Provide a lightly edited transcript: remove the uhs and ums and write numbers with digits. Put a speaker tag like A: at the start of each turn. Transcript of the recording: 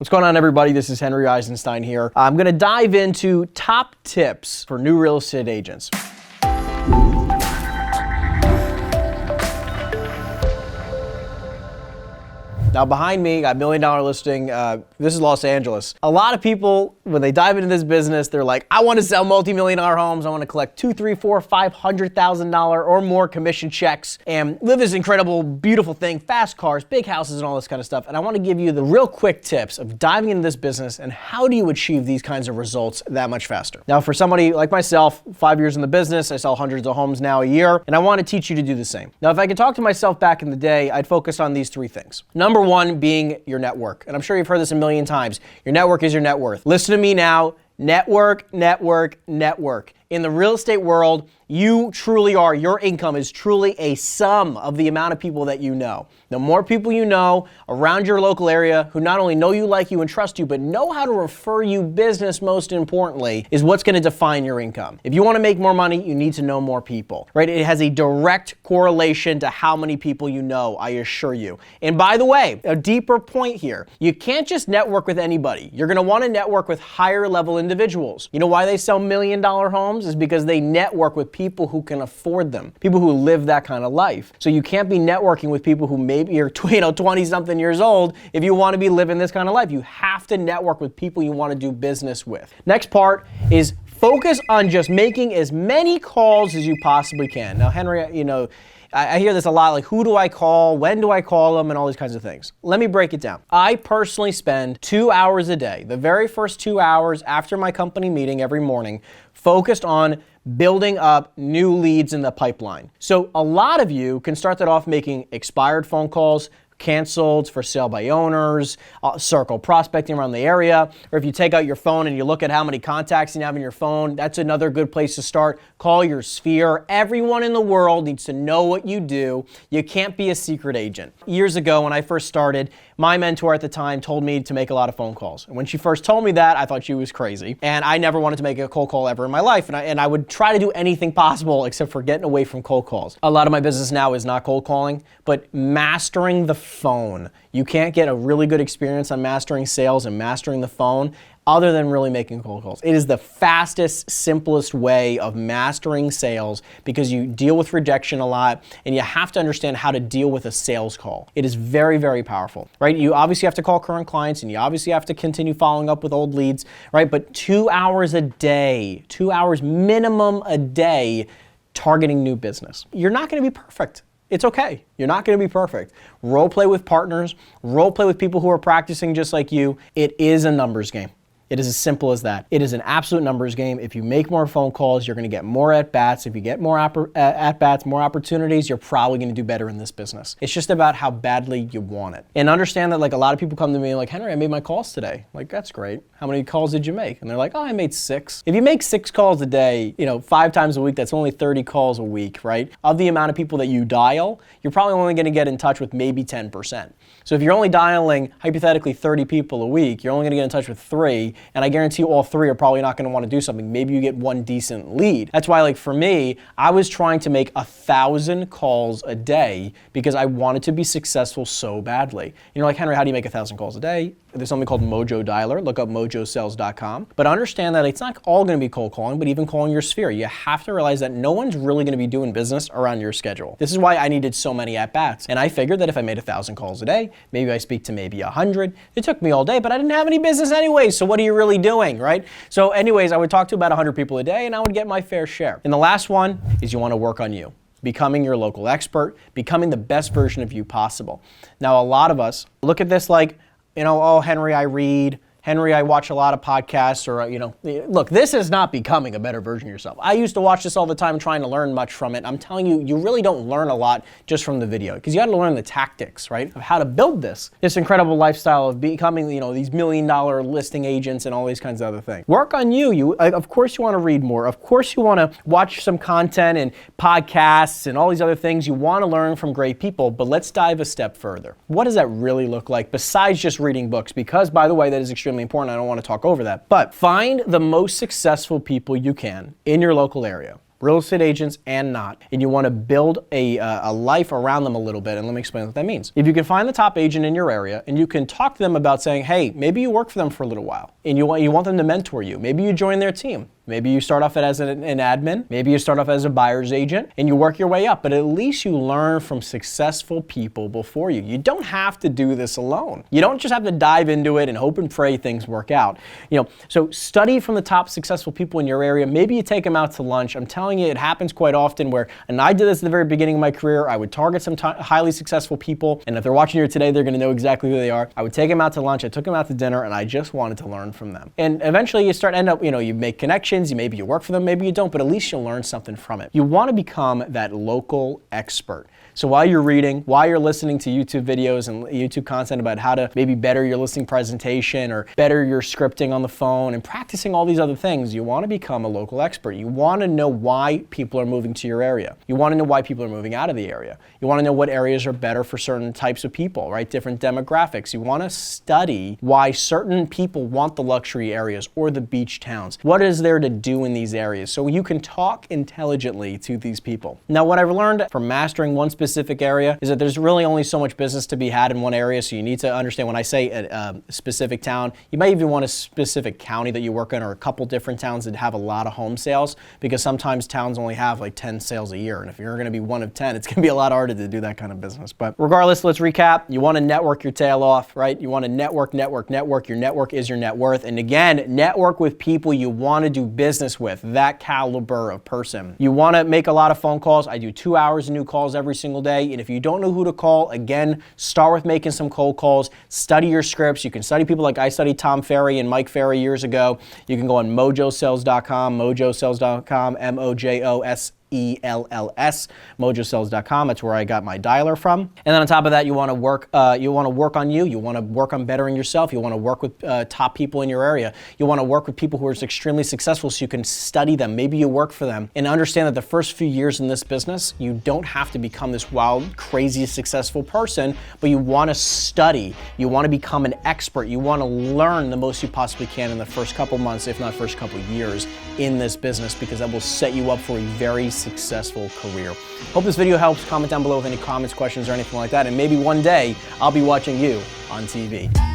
A: What's going on, everybody? This is Henry Eisenstein here. I'm going to dive into top tips for new real estate agents. Now behind me, got $1 million listing. This is Los Angeles. A lot of people, when they dive into this business, they're like, I want to sell multi-million-dollar homes. I want to collect $200,000, $300,000, $400,000, $500,000 or more commission checks and live this incredible, beautiful thing, fast cars, big houses, and all this kind of stuff. And I want to give you the real quick tips of diving into this business and how do you achieve these kinds of results that much faster. Now, for somebody like myself, 5 years in the business, I sell hundreds of homes now a year, and I want to teach you to do the same. Now, if I could talk to myself back in the day, I'd focus on these three things. Number one being your network. And I'm sure you've heard this a million times. Your network is your net worth. Listen to me now. Network, network, network. In the real estate world, you truly are, your income is truly a sum of the amount of people that you know. The more people you know around your local area who not only know you, like you, and trust you, but know how to refer you business, most importantly, is what's going to define your income. If you want to make more money, you need to know more people, right? It has a direct correlation to how many people you know, I assure you. And by the way, a deeper point here, you can't just network with anybody. You're going to want to network with higher level individuals. You know why they sell $1 million homes? Is because they network with people who can afford them, people who live that kind of life. So you can't be networking with people who maybe you're 20-something years old if you want to be living this kind of life. You have to network with people you want to do business with. Next part is focus on just making as many calls as you possibly can. Now, Henry, I hear this a lot, like who do I call, when do I call them, and all these kinds of things. Let me break it down. I personally spend 2 hours a day, the very first 2 hours after my company meeting every morning, focused on building up new leads in the pipeline. So a lot of you can start that off making expired phone calls, canceled, for sale by owners, circle prospecting around the area, or if you take out your phone and you look at how many contacts you have in your phone, that's another good place to start. Call your sphere. Everyone in the world needs to know what you do. You can't be a secret agent. Years ago when I first started, my mentor at the time told me to make a lot of phone calls. And when she first told me that, I thought she was crazy. And I never wanted to make a cold call ever in my life. And I would try to do anything possible except for getting away from cold calls. A lot of my business now is not cold calling, but mastering the phone. You can't get a really good experience on mastering sales and mastering the phone other than really making cold calls. It is the fastest, simplest way of mastering sales because you deal with rejection a lot and you have to understand how to deal with a sales call. It is very, very powerful, right? You obviously have to call current clients and you obviously have to continue following up with old leads, right? But 2 hours a day, 2 hours minimum a day targeting new business. You're not gonna be perfect. It's okay. You're not going to be perfect. Role play with partners, role play with people who are practicing just like you. It is a numbers game. It is as simple as that. It is an absolute numbers game. If you make more phone calls, you're going to get more at-bats. If you get more at-bats, more opportunities, you're probably going to do better in this business. It's just about how badly you want it. And understand that like a lot of people come to me like, Henry, I made my calls today. I'm like, that's great. How many calls did you make? And they're like, oh, I made 6. If you make 6 calls a day, 5 times a week, that's only 30 calls a week, right? Of the amount of people that you dial, you're probably only going to get in touch with maybe 10%. So if you're only dialing hypothetically 30 people a week, you're only going to get in touch with 3. And I guarantee you all 3 are probably not going to want to do something. Maybe you get 1 decent lead. That's why, like for me, I was trying to make 1,000 calls a day because I wanted to be successful so badly. You're like, Henry, how do you make 1,000 calls a day? There's something called Mojo Dialer. Look up mojosales.com. But understand that it's not all going to be cold calling, but even calling your sphere. You have to realize that no one's really going to be doing business around your schedule. This is why I needed so many at-bats. And I figured that if I made 1,000 calls a day, maybe I speak to maybe 100. It took me all day, but I didn't have any business anyway. So what are you really doing, right? So anyways, I would talk to about 100 people a day and I would get my fair share. And the last one is you want to work on you. Becoming your local expert, becoming the best version of you possible. Now, a lot of us look at this like, oh, Henry, I read. Henry, I watch a lot of podcasts or, look, this is not becoming a better version of yourself. I used to watch this all the time trying to learn much from it. I'm telling you, you really don't learn a lot just from the video because you got to learn the tactics, right, of how to build this incredible lifestyle of becoming, these $1 million listing agents and all these kinds of other things. Work on you. Of course you want to read more. Of course you want to watch some content and podcasts and all these other things. You want to learn from great people, but let's dive a step further. What does that really look like besides just reading books? Because, by the way, that is extremely important. I don't want to talk over that. But find the most successful people you can in your local area. real estate agents and not, and you want to build a life around them a little bit. And let me explain what that means. If you can find the top agent in your area and you can talk to them about saying, hey, maybe you work for them for a little while and you want them to mentor you. Maybe you join their team. Maybe you start off as an admin, maybe you start off as a buyer's agent, and you work your way up, but at least you learn from successful people before you. You don't have to do this alone. You don't just have to dive into it and hope and pray things work out. So study from the top successful people in your area. Maybe you take them out to lunch. I'm telling you, it happens quite often where, and I did this at the very beginning of my career, I would target some highly successful people, and if they're watching here today, they're gonna know exactly who they are. I would take them out to lunch, I took them out to dinner, and I just wanted to learn from them. And eventually you make connections. Maybe you work for them, maybe you don't, but at least you'll learn something from it. You want to become that local expert. So while you're reading, while you're listening to YouTube videos and YouTube content about how to maybe better your listing presentation or better your scripting on the phone and practicing all these other things, you want to become a local expert. You want to know why people are moving to your area. You want to know why people are moving out of the area. You want to know what areas are better for certain types of people, right? Different demographics. You want to study why certain people want the luxury areas or the beach towns. What is there to do in these areas so you can talk intelligently to these people? Now, what I've learned from mastering one specific area is that there's really only so much business to be had in one area, so you need to understand when I say a specific town, you might even want a specific county that you work in or a couple different towns that have a lot of home sales, because sometimes towns only have like 10 sales a year, and if you're gonna be one of 10, it's gonna be a lot harder to do that kind of business. But regardless, let's recap. You wanna network your tail off, right? You wanna network. Your network is your net worth, and again, network with people you wanna do business with, that caliber of person. You wanna make a lot of phone calls. I do 2 hours of new calls every single day. And if you don't know who to call, again, start with making some cold calls, study your scripts. You can study people like I studied Tom Ferry and Mike Ferry years ago. You can go on mojosales.com, mojosales.com, MOJOSELLS, mojosales.com. That's where I got my dialer from. And then on top of that, you want to work on you. You want to work on bettering yourself. You want to work with top people in your area. You want to work with people who are extremely successful so you can study them. Maybe you work for them and understand that the first few years in this business, you don't have to become this wild, crazy, successful person, but you want to study. You want to become an expert. You want to learn the most you possibly can in the first couple months, if not first couple years in this business, because that will set you up for a very successful career. Hope this video helps. Comment down below with any comments, questions, or anything like that, and maybe one day I'll be watching you on TV.